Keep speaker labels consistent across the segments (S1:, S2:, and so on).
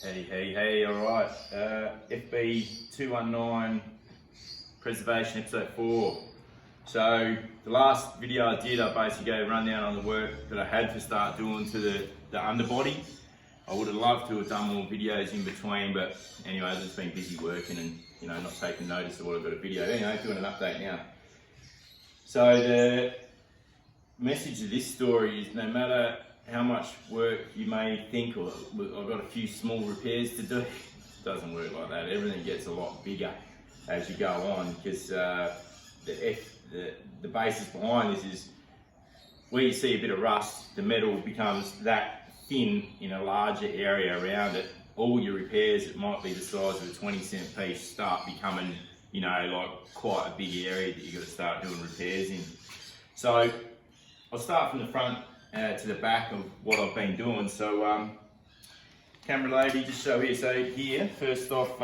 S1: Hey, alright. FB 219 Preservation Episode 4. So, the last video I did, I basically gave a rundown on the work that I had to start doing to the underbody. I would have loved to have done more videos in between, but anyway, I've just been busy working and not taking notice of what I've got a video. Anyway, doing an update now. So, the message of this story is no matter how much work you may think, or I've got a few small repairs to do, it doesn't work like that. Everything gets a lot bigger as you go on, because the basis behind this is where you see a bit of rust, the metal becomes that thin in a larger area around it. All your repairs, it might be the size of a 20-cent piece, start becoming, like quite a big area that you've got to start doing repairs in. So I'll start from the front to the back of what I've been doing. So camera lady, just show here. So here, first off,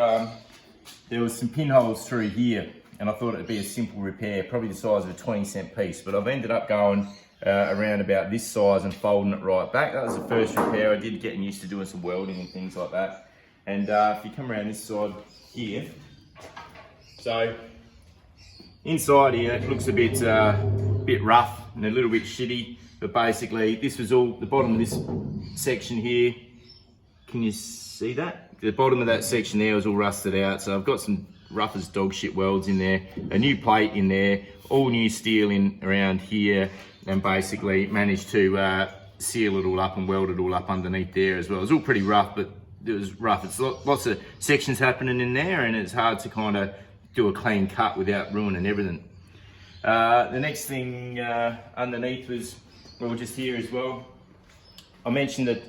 S1: there was some pinholes through here, and I thought it'd be a simple repair, probably the size of a 20-cent piece, but I've ended up going around about this size and folding it right back. That was the first repair I did, getting used to doing some welding and things like that. And if you come around this side here, so inside here it looks a bit rough and a little bit shitty. But basically, this was all, the bottom of this section here, can you see that? The bottom of that section there was all rusted out, so I've got some rough as dog shit welds in there, a new plate in there, all new steel in around here, and basically managed to seal it all up and weld it all up underneath there as well. It was all pretty rough, but it was rough. It's lots of sections happening in there, and it's hard to kind of do a clean cut without ruining everything. The next thing underneath was, well, just here as well. I mentioned that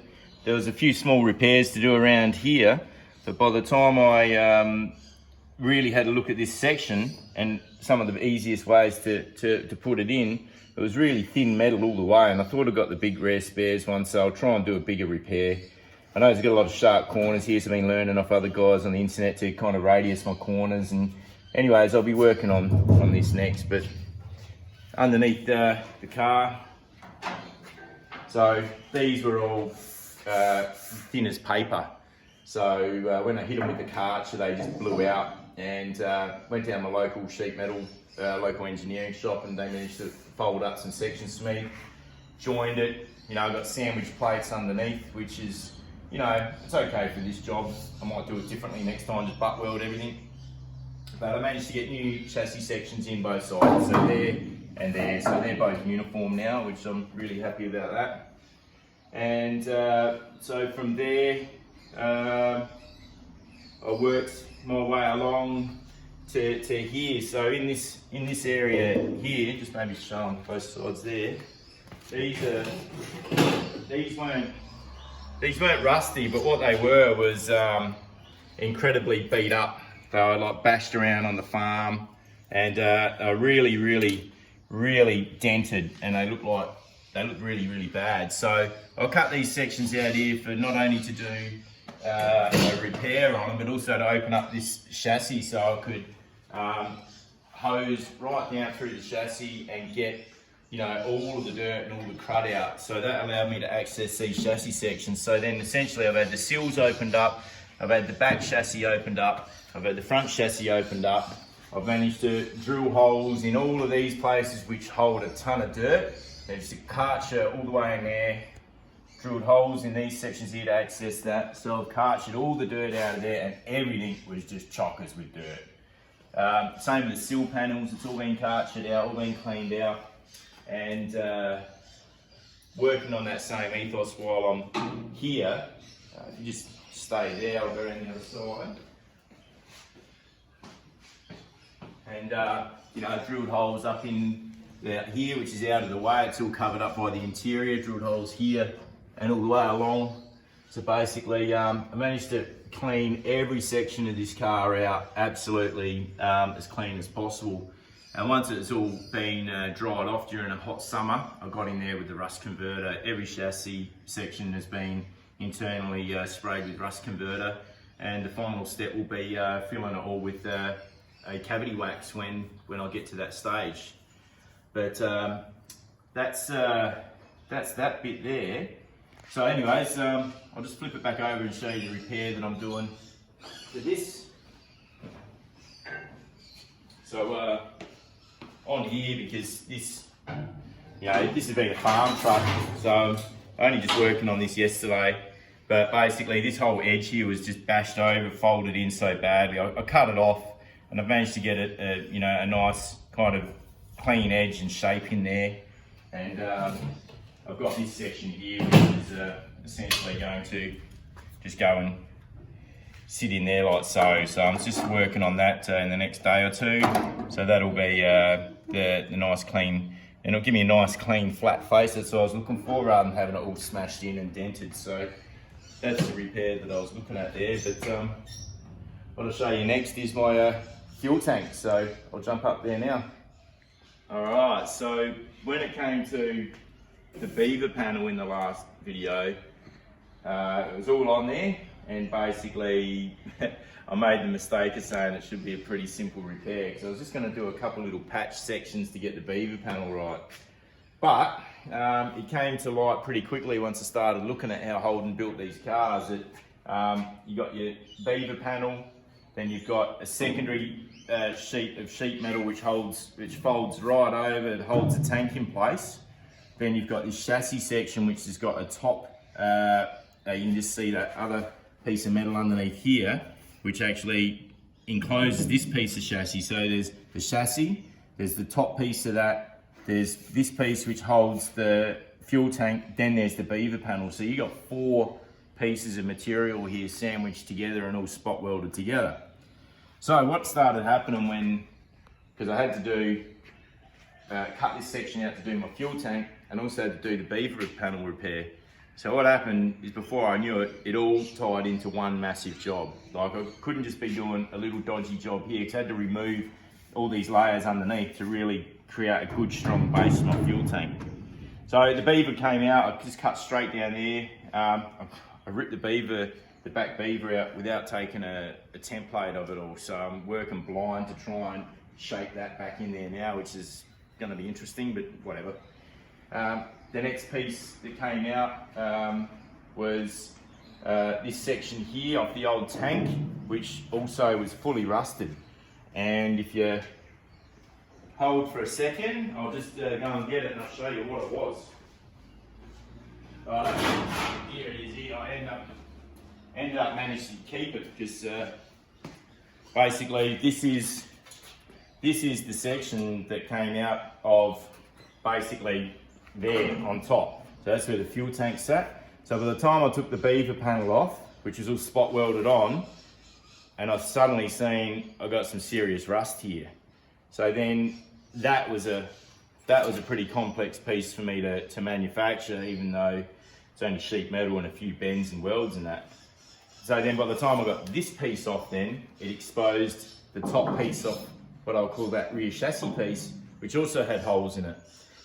S1: there was a few small repairs to do around here, but by the time I really had a look at this section and some of the easiest ways to put it in, it was really thin metal all the way, and I thought I got the big rare spares one, so I'll try and do a bigger repair. I know it's got a lot of sharp corners here, so I've been learning off other guys on the internet to kind of radius my corners, and anyways, I'll be working on this next. But underneath the car, so these were all thin as paper. So when I hit them with the cartridge, they just blew out, and went down my local sheet metal, local engineering shop, and they managed to fold up some sections for me, joined it. I've got sandwich plates underneath, which is, it's okay for this job. I might do it differently next time, just butt weld everything. But I managed to get new chassis sections in both sides, so there and there, so they're both uniform now, which I'm really happy about that. And so from there, I worked my way along to here. So in this area here, just maybe show on both sides there. These weren't rusty, but what they were was incredibly beat up. They were like bashed around on the farm, and they were really dented, and they look really bad. So I'll cut these sections out here for not only to do a repair on them, but also to open up this chassis so I could hose right down through the chassis and get all of the dirt and all the crud out. So that allowed me to access these chassis sections. So then essentially I've had the sills opened up, I've had the back chassis opened up, I've had the front chassis opened up. I've managed to drill holes in all of these places which hold a ton of dirt. There's a karcher all the way in there. Drilled holes in these sections here to access that. So I've karchered all the dirt out of there, and everything was just chockers with dirt. Same with the sill panels, it's all been karchered out, all been cleaned out. And working on that same ethos while I'm here. If you just stay there, I'll go around the other side. And drilled holes up in here, which is out of the way. It's all covered up by the interior. Drilled holes here and all the way along. So basically, I managed to clean every section of this car out absolutely as clean as possible. And once it's all been dried off during a hot summer, I got in there with the rust converter. Every chassis section has been internally sprayed with rust converter, and the final step will be filling it all with a cavity wax when I get to that stage. But that's that bit there. So anyways, I'll just flip it back over and show you the repair that I'm doing to this. So on here, because this, this has been a farm truck, so I'm only just working on this yesterday. But basically this whole edge here was just bashed over, folded in so badly. I cut it off and I've managed to get it, a nice kind of clean edge and shape in there. And I've got this section here, which is essentially going to just go and sit in there like so. So I'm just working on that in the next day or two. So that'll be the nice clean, and it'll give me a nice clean flat face. That's what I was looking for, rather than having it all smashed in and dented. So that's the repair that I was looking at there. But what I'll show you next is my fuel tank. So I'll jump up there now. All right, so when it came to the beaver panel in the last video, it was all on there, and basically I made the mistake of saying it should be a pretty simple repair, because I was just going to do a couple little patch sections to get the beaver panel right. But it came to light pretty quickly once I started looking at how Holden built these cars. That you got your beaver panel, then you've got a secondary sheet of sheet metal which folds right over, it holds the tank in place. Then you've got this chassis section which has got a top, you can just see that other piece of metal underneath here, which actually encloses this piece of chassis. So there's the chassis, there's the top piece of that, there's this piece which holds the fuel tank, then there's the beaver panel. So you got 4 pieces of material here sandwiched together and all spot welded together. So what started happening because I had to do, cut this section out to do my fuel tank, and also to do the beaver panel repair. So what happened is, before I knew it, it all tied into one massive job. Like, I couldn't just be doing a little dodgy job here, because I had to remove all these layers underneath to really create a good strong base for my fuel tank. So the beaver came out, I just cut straight down there. I ripped the back beaver out without taking a template of it all. So I'm working blind to try and shape that back in there now, which is going to be interesting, but whatever. The next piece that came out was this section here off the old tank, which also was fully rusted. And if you hold for a second, I'll just go and get it and I'll show you what it was. Here it is. Here I ended up managing to keep it, because basically this is the section that came out of basically there on top. So that's where the fuel tank sat. So by the time I took the beaver panel off, which is all spot welded on, and I've suddenly seen I got some serious rust here. So then that was a pretty complex piece for me to manufacture, even though it's only sheet metal and a few bends and welds and that. So then by the time I got this piece off, then it exposed the top piece of what I'll call that rear chassis piece, which also had holes in it.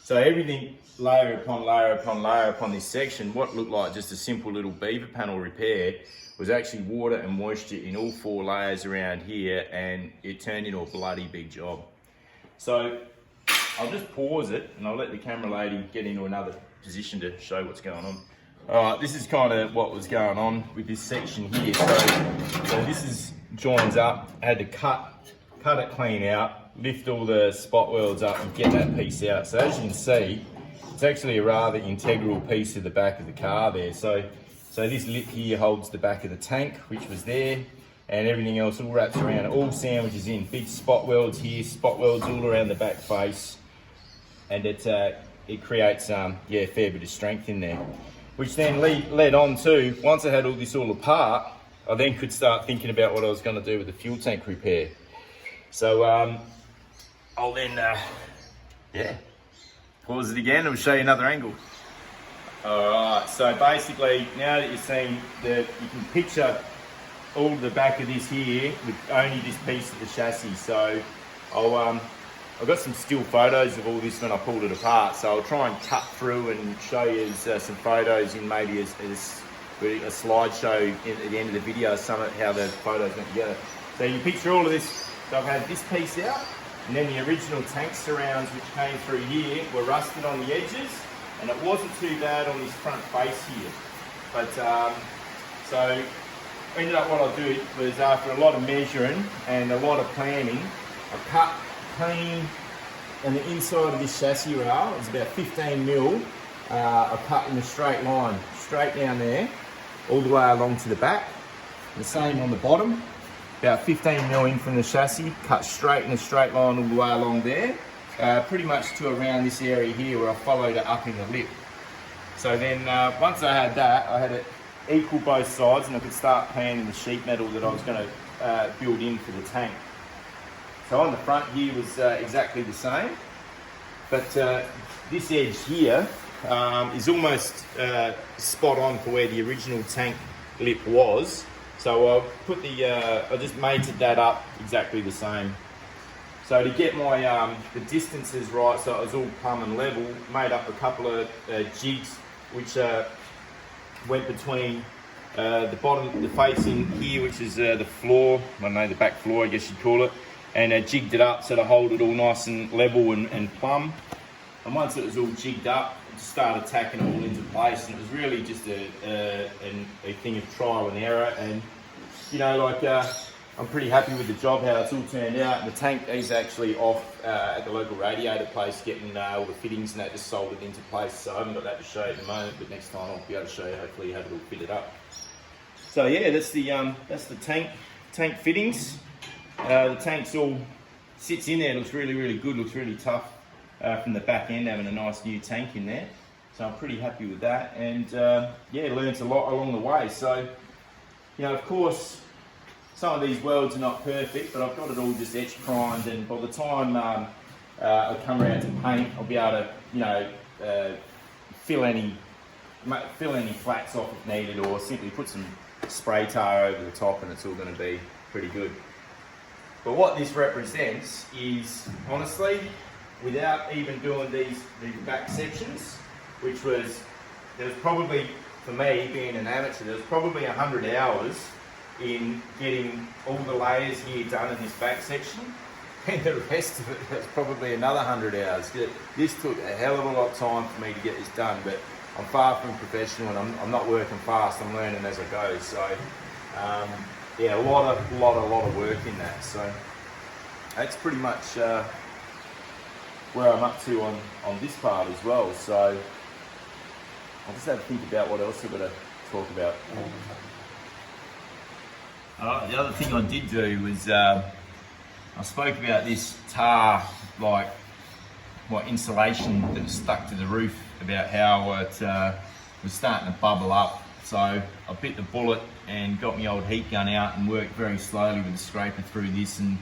S1: So everything, layer upon layer upon layer upon this section, what looked like just a simple little beaver panel repair, was actually water and moisture in all 4 layers around here, and it turned into a bloody big job. So I'll just pause it and I'll let the camera lady get into another position to show what's going on. Alright, this is kind of what was going on with this section here. So this joins up. I had to cut it clean out, lift all the spot welds up and get that piece out. So as you can see, it's actually a rather integral piece of the back of the car there. So this lip here holds the back of the tank, which was there, and everything else all wraps around, all sandwiches in. Big spot welds here, spot welds all around the back face, and it creates a fair bit of strength in there. Which then led on to, once I had all this all apart, I then could start thinking about what I was going to do with the fuel tank repair. So I'll then, pause it again and we'll show you another angle. Alright, so basically, now that you've seen you can picture all the back of this here with only this piece of the chassis. So I've got some still photos of all this when I pulled it apart, so I'll try and cut through and show you some photos in maybe as a slideshow at the end of the video, some of how the photos went together. So you picture all of this. So I've had this piece out, and then the original tank surrounds which came through here were rusted on the edges, and it wasn't too bad on this front face here. But so ended up what I did was, after a lot of measuring and a lot of planning, I cut clean, and the inside of this chassis rail is about 15 mil. I cut in a straight line, straight down there, all the way along to the back. The same on the bottom, about 15 mil in from the chassis, cut straight in a straight line all the way along there, pretty much to around this area here where I followed it up in the lip. So then once I had that, I had it equal both sides, and I could start planning the sheet metal that I was going to build in for the tank. So on the front here was exactly the same, but this edge here is almost spot on for where the original tank lip was. So I put I just mated that up exactly the same. So to get my the distances right, so it was all plumb and level, made up a couple of jigs which went between the bottom, the facing here, which is the floor, I don't know, the back floor I guess you'd call it, and jigged it up so to hold it all nice and level and plumb. And once it was all jigged up, I just started tacking it all into place, and it was really just a thing of trial and error. And you know, like I'm pretty happy with the job, how it's all turned out. The tank is actually off at the local radiator place, getting all the fittings and that just soldered into place. So I haven't got that to show you at the moment, but next time I'll be able to show you, hopefully have it all fitted up. So yeah, that's the tank fittings. The tank's all sits in there, looks really good, looks really tough from the back end, having a nice new tank in there. So I'm pretty happy with that, and yeah, learned a lot along the way. So you know, of course, some of these welds are not perfect, but I've got it all just etch primed, and by the time I come around to paint, I'll be able to, you know, fill any flats off if needed, or simply put some spray tar over the top, and it's all going to be pretty good. But what this represents is, honestly, without even doing these back sections, which was, there was probably, for me, being an amateur, there was probably 100 hours in getting all the layers here done in this back section, and the rest of it was probably another 100 hours. This took a hell of a lot of time for me to get this done, but I'm far from professional, and I'm not working fast, I'm learning as I go. So yeah, a lot of work in that. So that's pretty much where I'm up to on this part as well. So I just have to think about what else I've got to talk about. The other thing I did do was I spoke about this tar, like what insulation that was stuck to the roof, about how it was starting to bubble up. So I bit the bullet and got my old heat gun out and worked very slowly with the scraper through this, and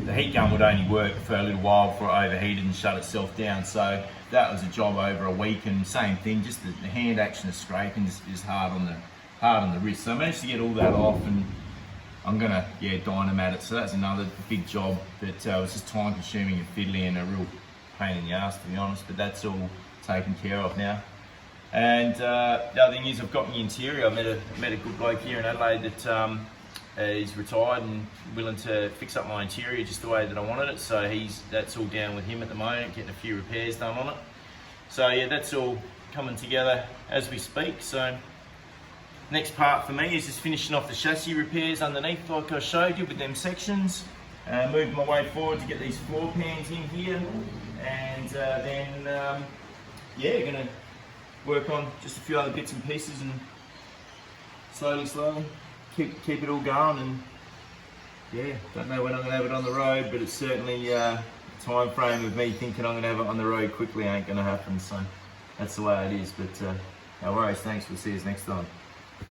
S1: the heat gun would only work for a little while before it overheated and shut itself down. So that was a job over a week, and same thing, just the hand action of scraping is hard on the wrist. So I managed to get all that off, and I'm gonna dynamat it. So that's another big job that was just time consuming and fiddly and a real pain in the ass, to be honest, but that's all taken care of now. And the other thing is, I've got my interior. I met a good bloke here in Adelaide that is retired and willing to fix up my interior just the way that I wanted it. So that's all down with him at the moment, getting a few repairs done on it. So yeah, that's all coming together as we speak. So next part for me is just finishing off the chassis repairs underneath, like I showed you with them sections. Moving my way forward to get these floor pans in here, and then yeah, gonna work on just a few other bits and pieces, and slowly keep it all going. And yeah, don't know when I'm gonna have it on the road, but it's certainly time frame of me thinking I'm gonna have it on the road quickly ain't gonna happen. So that's the way it is. But no worries. Thanks. We'll see you next time.